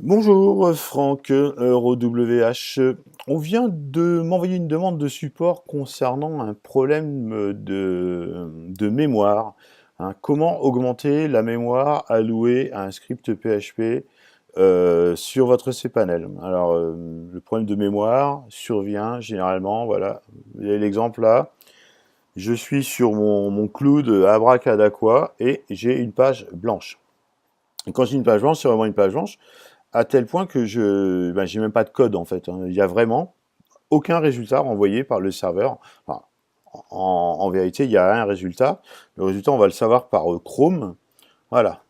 Bonjour Franck, EuroWH. On vient de m'envoyer une demande de support concernant un problème de mémoire. Hein. Comment augmenter la mémoire allouée à un script PHP sur votre cPanel? Alors, le problème de mémoire survient généralement, voilà, vous avez l'exemple là. Je suis sur mon cloud Abracadaqua et j'ai une page blanche. Et quand j'ai une page blanche, c'est vraiment une page blanche à tel point que j'ai même pas de code en fait. Hein. Il y a vraiment aucun résultat renvoyé par le serveur. Enfin, en vérité, il y a un résultat. Le résultat, on va le savoir par Chrome. Voilà.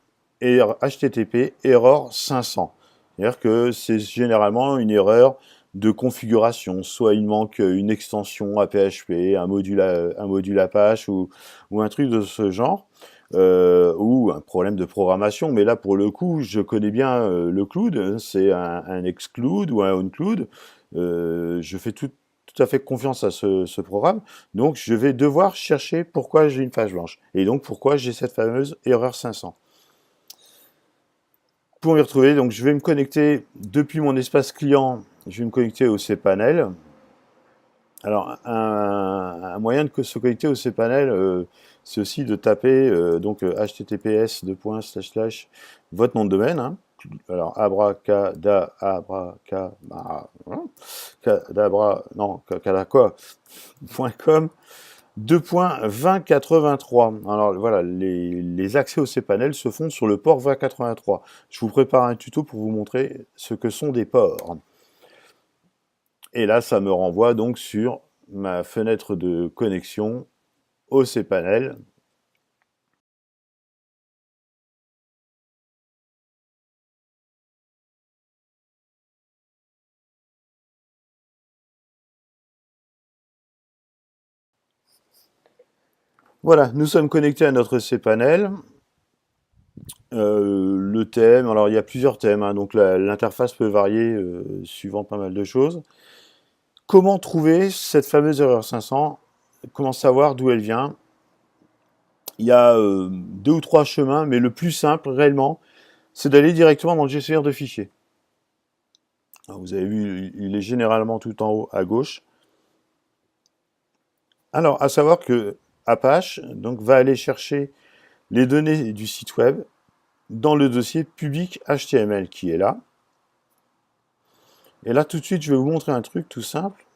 Et HTTP error 500. C'est-à-dire que c'est généralement une erreur de configuration. Soit il manque une extension à PHP, un module Apache ou un truc de ce genre. Ou un problème de programmation, mais là pour le coup je connais bien le cloud, c'est un exclude ou un onclude, je fais tout à fait confiance à ce programme, donc je vais devoir chercher pourquoi j'ai une page blanche, et donc pourquoi j'ai cette fameuse erreur 500. Pour m'y retrouver, donc je vais me connecter depuis mon espace client, je vais me connecter au cPanel. Alors, un moyen de se connecter au cPanel, c'est aussi de taper https votre nom de domaine. Hein. Alors, cadabra.com 2.2083. Alors voilà, les accès au cPanel se font sur le port 2083. Je vous prépare un tuto pour vous montrer ce que sont des ports. Et là, ça me renvoie donc sur ma fenêtre de connexion au cPanel. Voilà, nous sommes connectés à notre cPanel. Le thème, alors il y a plusieurs thèmes, hein, donc l'interface peut varier suivant pas mal de choses. Comment trouver cette fameuse erreur 500? Comment savoir d'où elle vient? Il y a deux ou trois chemins, mais le plus simple réellement, c'est d'aller directement dans le gestionnaire de fichiers. Alors, vous avez vu, il est généralement tout en haut à gauche. Alors, à savoir que Apache donc, va aller chercher les données du site web dans le dossier public HTML qui est là. Et là, tout de suite, je vais vous montrer un truc tout simple.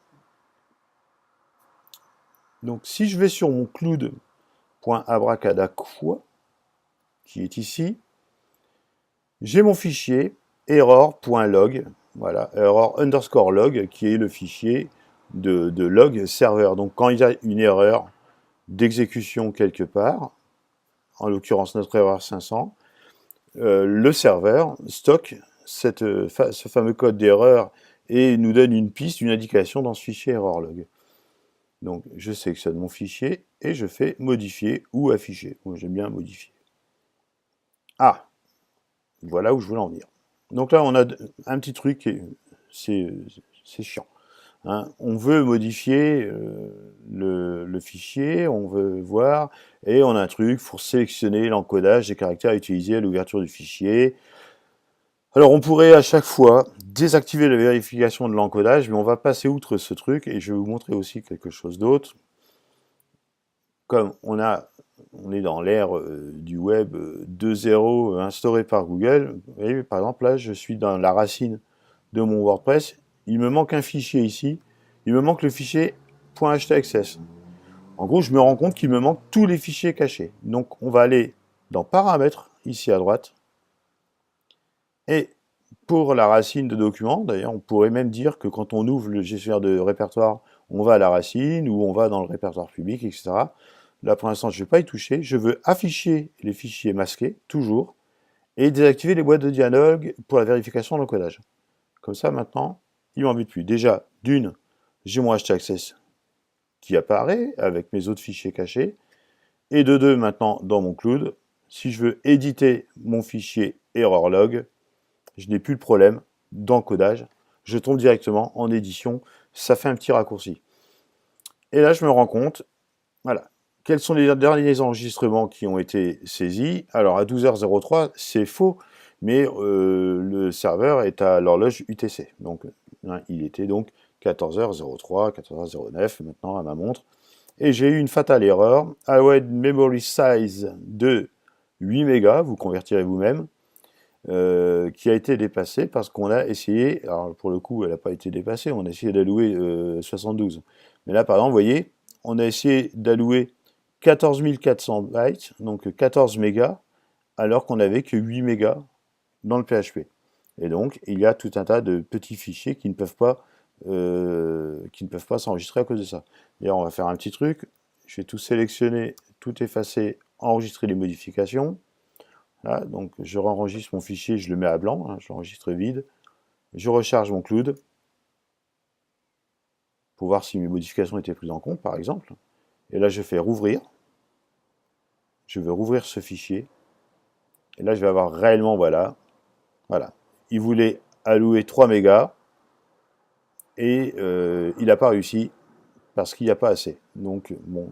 Donc, si je vais sur mon cloud.abracadaqua, qui est ici, j'ai mon fichier error.log, voilà, error_log, qui est le fichier de log serveur. Donc, quand il y a une erreur d'exécution quelque part, en l'occurrence notre erreur 500, le serveur stocke ce fameux code d'erreur et nous donne une piste, une indication dans ce fichier error_log. Donc je sélectionne mon fichier et je fais modifier ou afficher. Moi j'aime bien modifier. Ah, voilà où je voulais en venir. Donc là on a un petit truc, c'est chiant. Hein. On veut modifier le fichier, on veut voir, et on a un truc pour sélectionner l'encodage des caractères utilisés à l'ouverture du fichier. Alors on pourrait à chaque fois désactiver la vérification de l'encodage, mais on va passer outre ce truc, et je vais vous montrer aussi quelque chose d'autre. Comme on est dans l'ère du web 2.0 instauré par Google, vous voyez, par exemple là je suis dans la racine de mon WordPress, il me manque un fichier ici, il me manque le fichier .htaccess. En gros, je me rends compte qu'il me manque tous les fichiers cachés. Donc, on va aller dans Paramètres, ici à droite. Et pour la racine de document, d'ailleurs, on pourrait même dire que quand on ouvre le gestionnaire de répertoire, on va à la racine ou on va dans le répertoire public, etc. Là, pour l'instant, je ne vais pas y toucher. Je veux afficher les fichiers masqués, toujours, et désactiver les boîtes de dialogue pour la vérification de l'encodage. Comme ça, maintenant, il ne m'embête plus. Déjà, d'une, j'ai mon htaccess qui apparaît avec mes autres fichiers cachés. Et de deux, maintenant, dans mon cloud, si je veux éditer mon fichier error_log, je n'ai plus le problème d'encodage. Je tombe directement en édition. Ça fait un petit raccourci. Et là, je me rends compte, voilà, quels sont les derniers enregistrements qui ont été saisis. Alors, à 12h03, c'est faux. mais le serveur est à l'horloge UTC. Donc, hein, il était donc 14h03, 14h09 maintenant à ma montre. Et j'ai eu une fatale erreur. Allowed memory size de 8 mégas, vous convertirez vous-même, qui a été dépassée parce qu'on a essayé, alors pour le coup elle n'a pas été dépassée, on a essayé d'allouer 72. Mais là par exemple, vous voyez, on a essayé d'allouer 14 400 bytes, donc 14 mégas, alors qu'on n'avait que 8 mégas dans le PHP. Et donc il y a tout un tas de petits fichiers qui ne peuvent pas s'enregistrer à cause de ça. D'ailleurs on va faire un petit truc, je vais tout sélectionner, tout effacer, enregistrer les modifications. Là, donc je enregistre mon fichier, je le mets à blanc, hein, j'enregistre vide. Je recharge mon cloud pour voir si mes modifications étaient prises en compte, par exemple. Et là, je fais rouvrir. Je veux rouvrir ce fichier. Et là, je vais avoir réellement, voilà. Il voulait allouer 3 mégas et il n'a pas réussi parce qu'il n'y a pas assez. Donc, bon,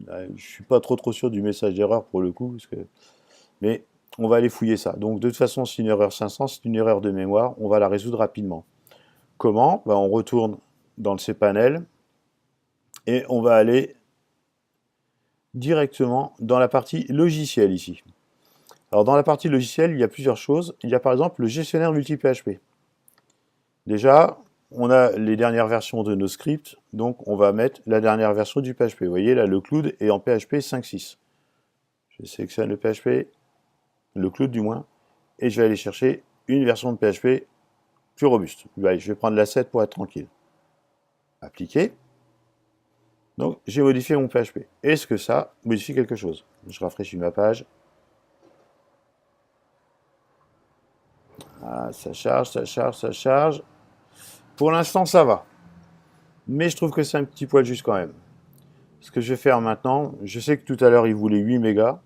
je ne suis pas trop sûr du message d'erreur pour le coup, mais on va aller fouiller ça. Donc, de toute façon, c'est une erreur 500, c'est une erreur de mémoire. On va la résoudre rapidement. Comment? Ben, on retourne dans le cPanel et on va aller directement dans la partie logiciel ici. Alors dans la partie logiciel, il y a plusieurs choses. Il y a par exemple le gestionnaire multi-PHP. Déjà, on a les dernières versions de nos scripts, donc on va mettre la dernière version du PHP. Vous voyez là, le cloud est en PHP 5.6. Je sélectionne le PHP, le cloud du moins, et je vais aller chercher une version de PHP plus robuste. Je vais prendre la 7 pour être tranquille. Appliquer. Donc j'ai modifié mon PHP. Est-ce que ça modifie quelque chose? Je rafraîchis ma page. Ah, ça charge, ça charge, ça charge. Pour l'instant, ça va. Mais je trouve que c'est un petit poil juste quand même. Ce que je vais faire maintenant, je sais que tout à l'heure, il voulait 8 mégas.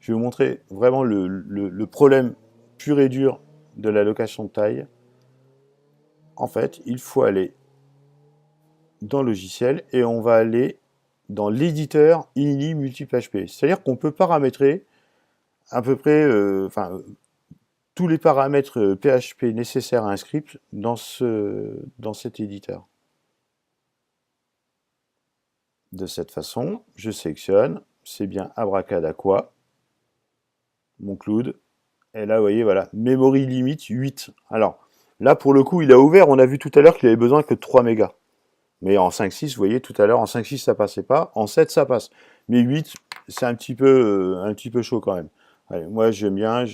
Je vais vous montrer vraiment le problème pur et dur de l'allocation de taille. En fait, il faut aller dans le logiciel et on va aller dans l'éditeur ini multi-PHP. C'est-à-dire qu'on peut paramétrer à peu près tous les paramètres PHP nécessaires à un script dans cet éditeur. De cette façon, je sélectionne, c'est bien Abracadabra, mon cloud, et là, vous voyez, voilà, memory limit 8. Alors, là, pour le coup, il a ouvert, on a vu tout à l'heure qu'il avait besoin que de 3 mégas. Mais en 5.6, vous voyez, tout à l'heure, en 5.6, ça passait pas, en 7, ça passe. Mais 8, c'est un petit peu chaud quand même. Allez, moi, j'aime bien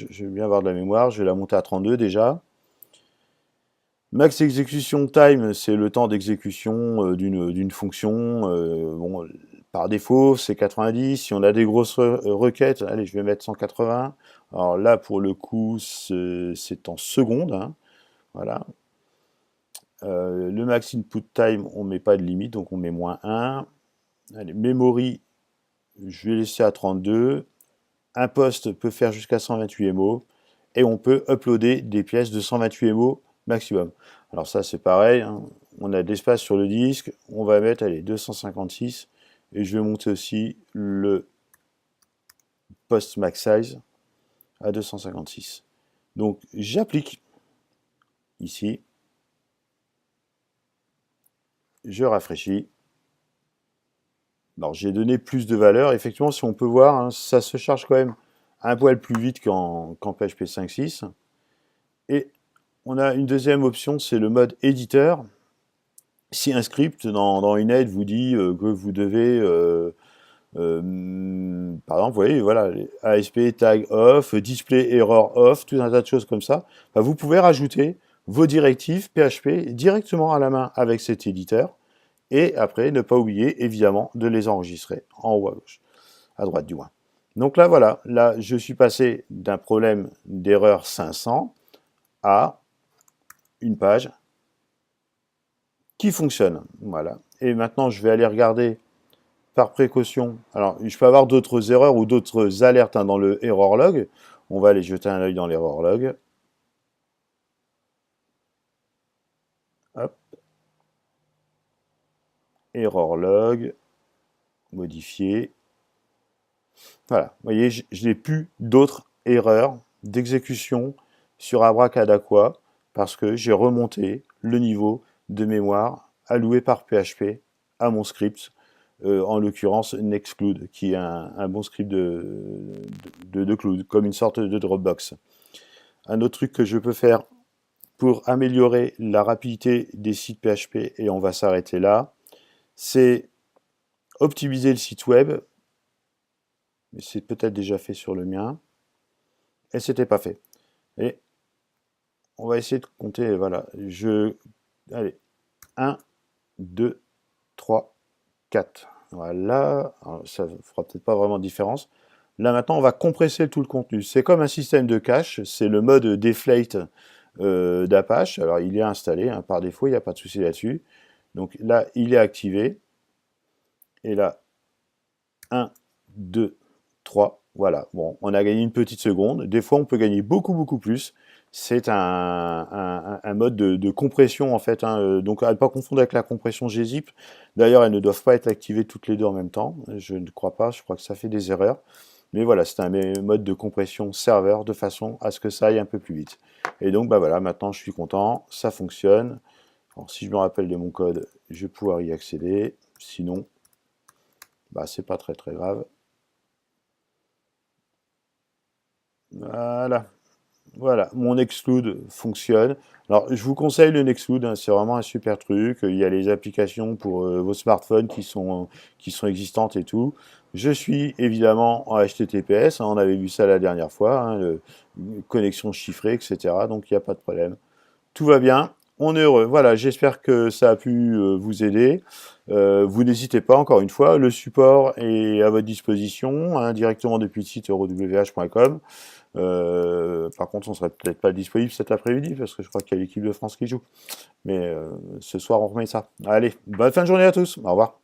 avoir de la mémoire, je vais la monter à 32 déjà. Max execution time, c'est le temps d'exécution d'une fonction. Bon, par défaut, c'est 90. Si on a des grosses requêtes, allez, je vais mettre 180. Alors là, pour le coup, c'est en secondes. Hein, voilà. Le max input time, on ne met pas de limite, donc on met -1. Allez, memory, je vais laisser à 32. Un poste peut faire jusqu'à 128 MO. Et on peut uploader des pièces de 128 MO maximum. Alors ça, c'est pareil. Hein. On a de l'espace sur le disque. On va mettre, allez, 256. Et je vais monter aussi le post max size à 256. Donc, j'applique ici. Je rafraîchis. Alors, j'ai donné plus de valeur. Effectivement, si on peut voir, hein, ça se charge quand même un poil plus vite qu'en PHP 5.6. Et on a une deuxième option, c'est le mode éditeur. Si un script dans une aide vous dit que vous devez, par exemple, vous voyez, voilà, ASP tag off, display error off, tout un tas de choses comme ça, bah, vous pouvez rajouter vos directives PHP directement à la main avec cet éditeur. Et après, ne pas oublier, évidemment, de les enregistrer en haut à gauche, à droite du moins. Donc là, voilà, là, je suis passé d'un problème d'erreur 500 à une page qui fonctionne. Voilà. Et maintenant, je vais aller regarder par précaution. Alors, je peux avoir d'autres erreurs ou d'autres alertes hein, dans le error log. On va aller jeter un œil dans l'error log. Hop. Error log. Modifier. Voilà. Vous voyez, je n'ai plus d'autres erreurs d'exécution sur Abracadabra parce que j'ai remonté le niveau de mémoire alloué par PHP à mon script, en l'occurrence Nextcloud, qui est un bon script de Cloud, comme une sorte de Dropbox. Un autre truc que je peux faire pour améliorer la rapidité des sites PHP, et on va s'arrêter là, c'est optimiser le site web, mais c'est peut-être déjà fait sur le mien, et c'était pas fait. Et on va essayer de compter, voilà, allez, 1, 2, 3, 4. Voilà, alors, ça ne fera peut-être pas vraiment de différence. Là maintenant, on va compresser tout le contenu. C'est comme un système de cache, c'est le mode deflate d'Apache. Alors il est installé hein, par défaut, il n'y a pas de souci là-dessus. Donc là, il est activé. Et là, 1, 2, 3. Voilà, bon, on a gagné une petite seconde. Des fois, on peut gagner beaucoup, beaucoup plus. C'est un mode de compression, en fait. Hein, donc, à ne pas confondre avec la compression gzip. D'ailleurs, elles ne doivent pas être activées toutes les deux en même temps. Je ne crois pas, je crois que ça fait des erreurs. Mais voilà, c'est un mode de compression serveur de façon à ce que ça aille un peu plus vite. Et donc, bah voilà, maintenant, je suis content. Ça fonctionne. Alors, si je me rappelle de mon code, je vais pouvoir y accéder. Sinon, bah, c'est pas très, très grave. Voilà, voilà, mon Nextcloud fonctionne. Alors, je vous conseille le Nextcloud, hein, c'est vraiment un super truc. Il y a les applications pour vos smartphones qui sont existantes et tout. Je suis évidemment en HTTPS, hein, on avait vu ça la dernière fois, hein, connexion chiffrée, etc. Donc, il n'y a pas de problème. Tout va bien, on est heureux. Voilà, j'espère que ça a pu vous aider. Vous n'hésitez pas, encore une fois, le support est à votre disposition, hein, directement depuis le site eurowh.com. Par contre, on serait peut-être pas disponible cet après-midi parce que je crois qu'il y a l'équipe de France qui joue. Mais ce soir, on remet ça. Allez, bonne fin de journée à tous. Au revoir.